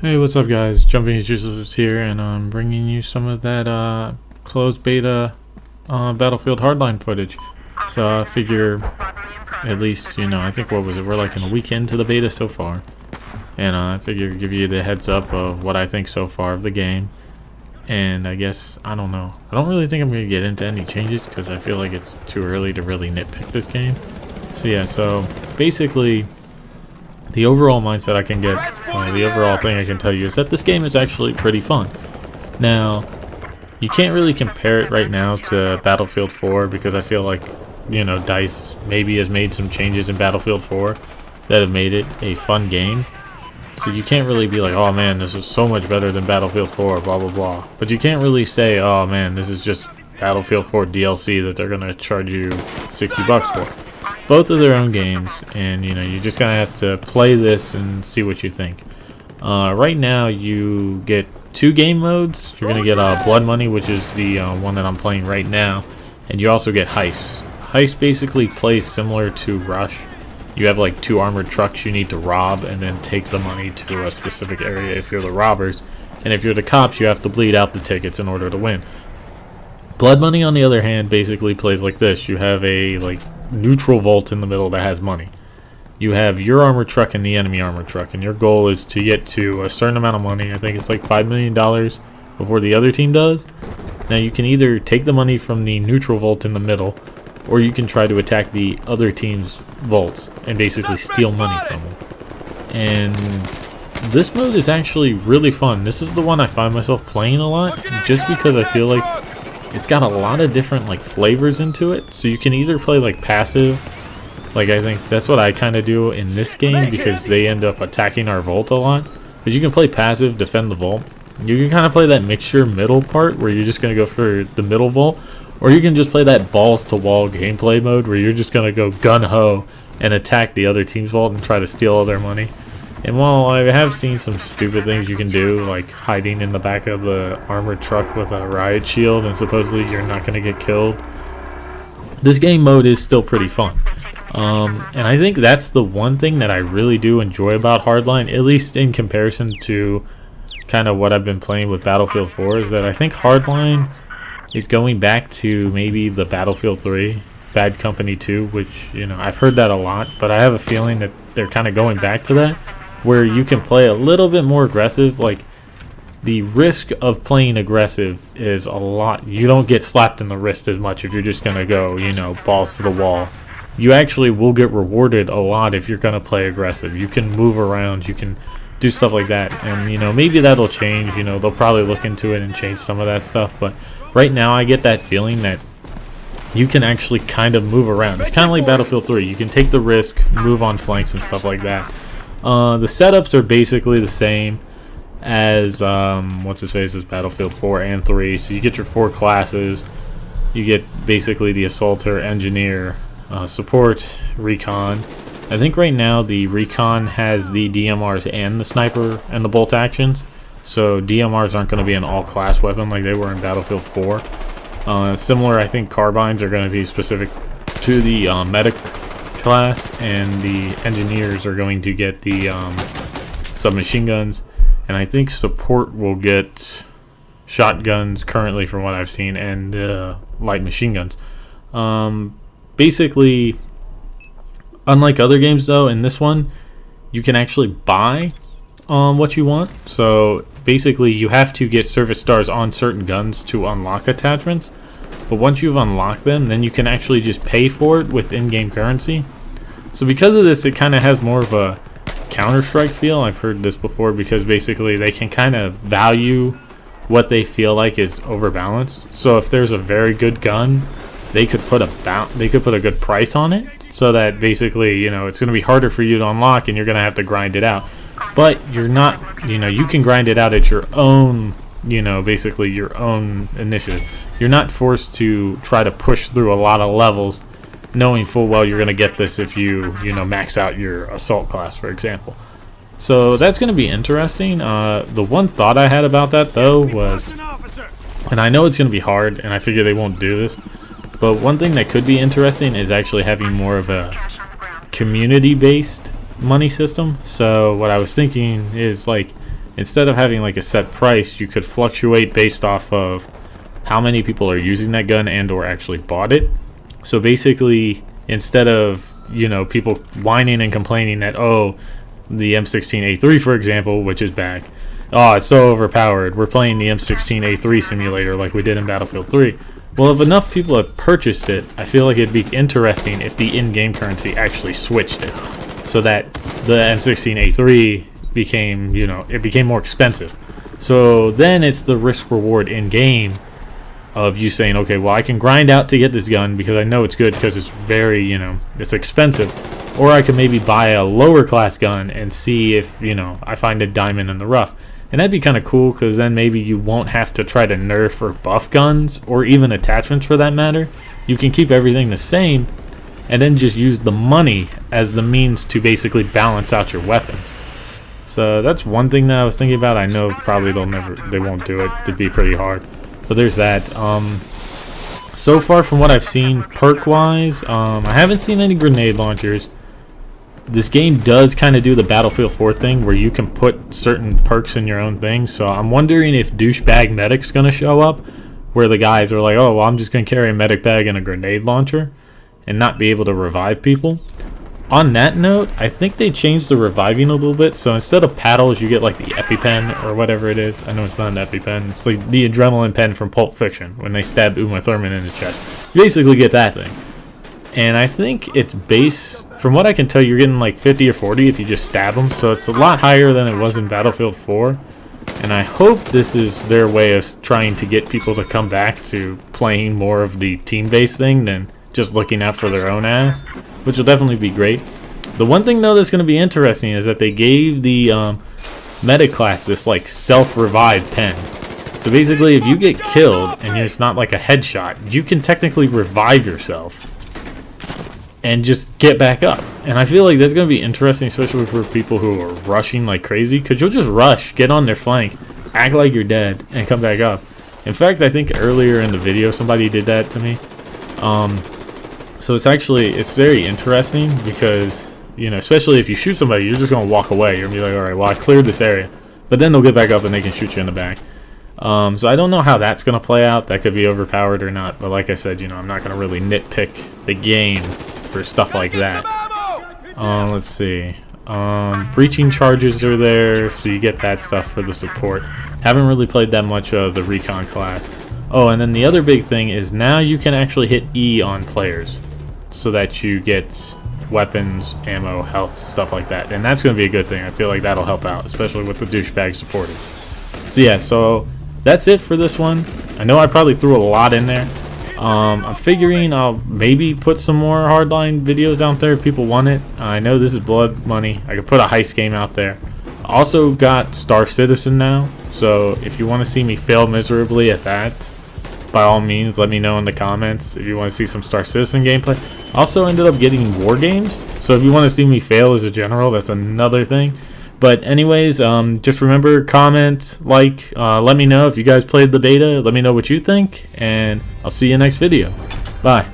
Hey, what's up guys? Jumping Juices here, and I'm bringing you some of that closed beta Battlefield Hardline footage. So I figure, at least, I think, what was it, we're like in a week into the beta so far. And I figure give you the heads up of what I think so far of the game. And I guess, I don't know. I don't really think I'm going to get into any changes because I feel like it's too early to really nitpick this game. So yeah, so basically, the overall mindset I can get, the overall thing I can tell you is that this game is actually pretty fun. Now, you can't really compare it right now to Battlefield 4 because I feel like, DICE maybe has made some changes in Battlefield 4 that have made it a fun game. So you can't really be like, oh man, this is so much better than Battlefield 4, blah blah blah. But you can't really say, oh man, this is just Battlefield 4 DLC that they're going to charge you $60 for. Both of their own games, and you're just gonna have to play this and see what you think. Right now you get two game modes. You're gonna get Blood Money, which is the one that I'm playing right now, and you also get Heist. Heist basically plays similar to Rush. You have like two armored trucks you need to rob and then take the money to a specific area if you're the robbers, and if you're the cops you have to bleed out the tickets in order to win. Blood Money, on the other hand, basically plays like this. You have a neutral vault in the middle that has money. You have your armored truck and the enemy armored truck, and your goal is to get to a certain amount of money. I think it's like $5 million before the other team does. Now you can either take the money from the neutral vault in the middle, or you can try to attack the other team's vaults and basically steal money from them. And this mode is actually really fun. This is the one I find myself playing a lot, just because I feel like it's got a lot of different flavors into it. So you can either play passive, I think that's what I kind of do in this game because they end up attacking our vault a lot. But you can play passive, defend the vault. You can kind of play that mixture middle part where you're just going to go for the middle vault, or you can just play that balls to wall gameplay mode where you're just going to go gun-ho and attack the other team's vault and try to steal all their money. And while I have seen some stupid things you can do, like hiding in the back of the armored truck with a riot shield and supposedly you're not going to get killed, this game mode is still pretty fun. And I think that's the one thing that I really do enjoy about Hardline, at least in comparison to kind of what I've been playing with Battlefield 4, is that I think Hardline is going back to maybe the Battlefield 3, Bad Company 2, which, I've heard that a lot, but I have a feeling that they're kind of going back to that, where you can play a little bit more aggressive. The risk of playing aggressive is a lot. You don't get slapped in the wrist as much if you're just going to go, balls to the wall. You actually will get rewarded a lot if you're going to play aggressive. You can move around, you can do stuff like that, and maybe that'll change. They'll probably look into it and change some of that stuff, but right now I get that feeling that you can actually kind of move around. It's kind of like Battlefield 3. You can take the risk, move on flanks and stuff like that. The setups are basically the same as what's-his-face's Battlefield 4 and 3. So you get your 4 classes. You get basically the Assaulter, Engineer, Support, Recon. I think right now the Recon has the DMRs and the Sniper and the Bolt Actions. So DMRs aren't going to be an all-class weapon like they were in Battlefield 4. Similar, I think Carbines are going to be specific to the Medic class, and the Engineers are going to get the submachine guns, and I think Support will get shotguns currently from what I've seen, and light machine guns. Basically, unlike other games though, in this one you can actually buy what you want. So basically you have to get service stars on certain guns to unlock attachments, but once you've unlocked them, then you can actually just pay for it with in-game currency. So because of this, it kind of has more of a Counter-Strike feel. I've heard this before, because basically they can kind of value what they feel like is overbalanced. So if there's a very good gun, they could put a good price on it, so that basically it's going to be harder for you to unlock and you're going to have to grind it out. But you're not, you can grind it out at your own, basically your own initiative. You're not forced to try to push through a lot of levels knowing full well you're going to get this if you, max out your assault class, for example. So that's going to be interesting. The one thought I had about that, though, was, and I know it's going to be hard, and I figure they won't do this, but one thing that could be interesting is actually having more of a community-based money system. So what I was thinking is, like, instead of having like a set price, you could fluctuate based off of how many people are using that gun and or actually bought it. So basically, instead of, you know, people whining and complaining that, oh, the M16A3, for example, which is back, oh, it's so overpowered, we're playing the M16A3 simulator like we did in Battlefield 3. Well, if enough people have purchased it, I feel like it'd be interesting if the in-game currency actually switched it, so that the M16A3 became, you know, it became more expensive. So then it's the risk-reward in-game of you saying, okay, well, I can grind out to get this gun because I know it's good because it's very, you know, it's expensive. Or I could maybe buy a lower class gun and see if, you know, I find a diamond in the rough. And that'd be kind of cool because then maybe you won't have to try to nerf or buff guns or even attachments for that matter. You can keep everything the same and then just use the money as the means to basically balance out your weapons. So that's one thing that I was thinking about. I know probably they won't do it. It'd be pretty hard. But there's that. So far from what I've seen perk wise, I haven't seen any grenade launchers. This game does kind of do the Battlefield 4 thing where you can put certain perks in your own thing. So I'm wondering if douchebag medic's going to show up, where the guys are like, oh, well, I'm just going to carry a medic bag and a grenade launcher and not be able to revive people. On that note, I think they changed the reviving a little bit. So instead of paddles, you get like the EpiPen or whatever it is. I know it's not an EpiPen. It's like the adrenaline pen from Pulp Fiction when they stab Uma Thurman in the chest. You basically get that thing. And I think it's base, from what I can tell, you're getting like 50 or 40 if you just stab them. So it's a lot higher than it was in Battlefield 4. And I hope this is their way of trying to get people to come back to playing more of the team-based thing than just looking out for their own ass, which will definitely be great. The one thing, though, that's going to be interesting is that they gave the medic class this like self-revive pen. So basically, if you get killed and it's not like a headshot, you can technically revive yourself and just get back up. And I feel like that's going to be interesting, especially for people who are rushing like crazy, because you'll just rush, get on their flank, act like you're dead, and come back up. In fact, I think earlier in the video somebody did that to me. So it's very interesting because, you know, especially if you shoot somebody, you're just going to walk away. You're going to be like, alright, well, I cleared this area. But then they'll get back up and they can shoot you in the back. So I don't know how that's going to play out. That could be overpowered or not. But like I said, you know, I'm not going to really nitpick the game for stuff like that. Let's see. Breaching charges are there, so you get that stuff for the support. Haven't really played that much of the recon class. Oh, and then the other big thing is now you can actually hit E on players so that you get weapons, ammo, health, stuff like that. And that's going to be a good thing. I feel like that'll help out, especially with the douchebag supporters. So yeah, so that's it for this one. I know I probably threw a lot in there. I'm figuring I'll maybe put some more Hardline videos out there if people want it. I know this is blood money. I could put a heist game out there. Also got Star Citizen now, so if you want to see me fail miserably at that, by all means let me know in the comments if you want to see some Star Citizen gameplay. Also ended up getting War Games, so if you want to see me fail as a general, that's another thing. But anyways, just remember, comment, like, let me know if you guys played the beta, let me know what you think, and I'll see you next video. Bye.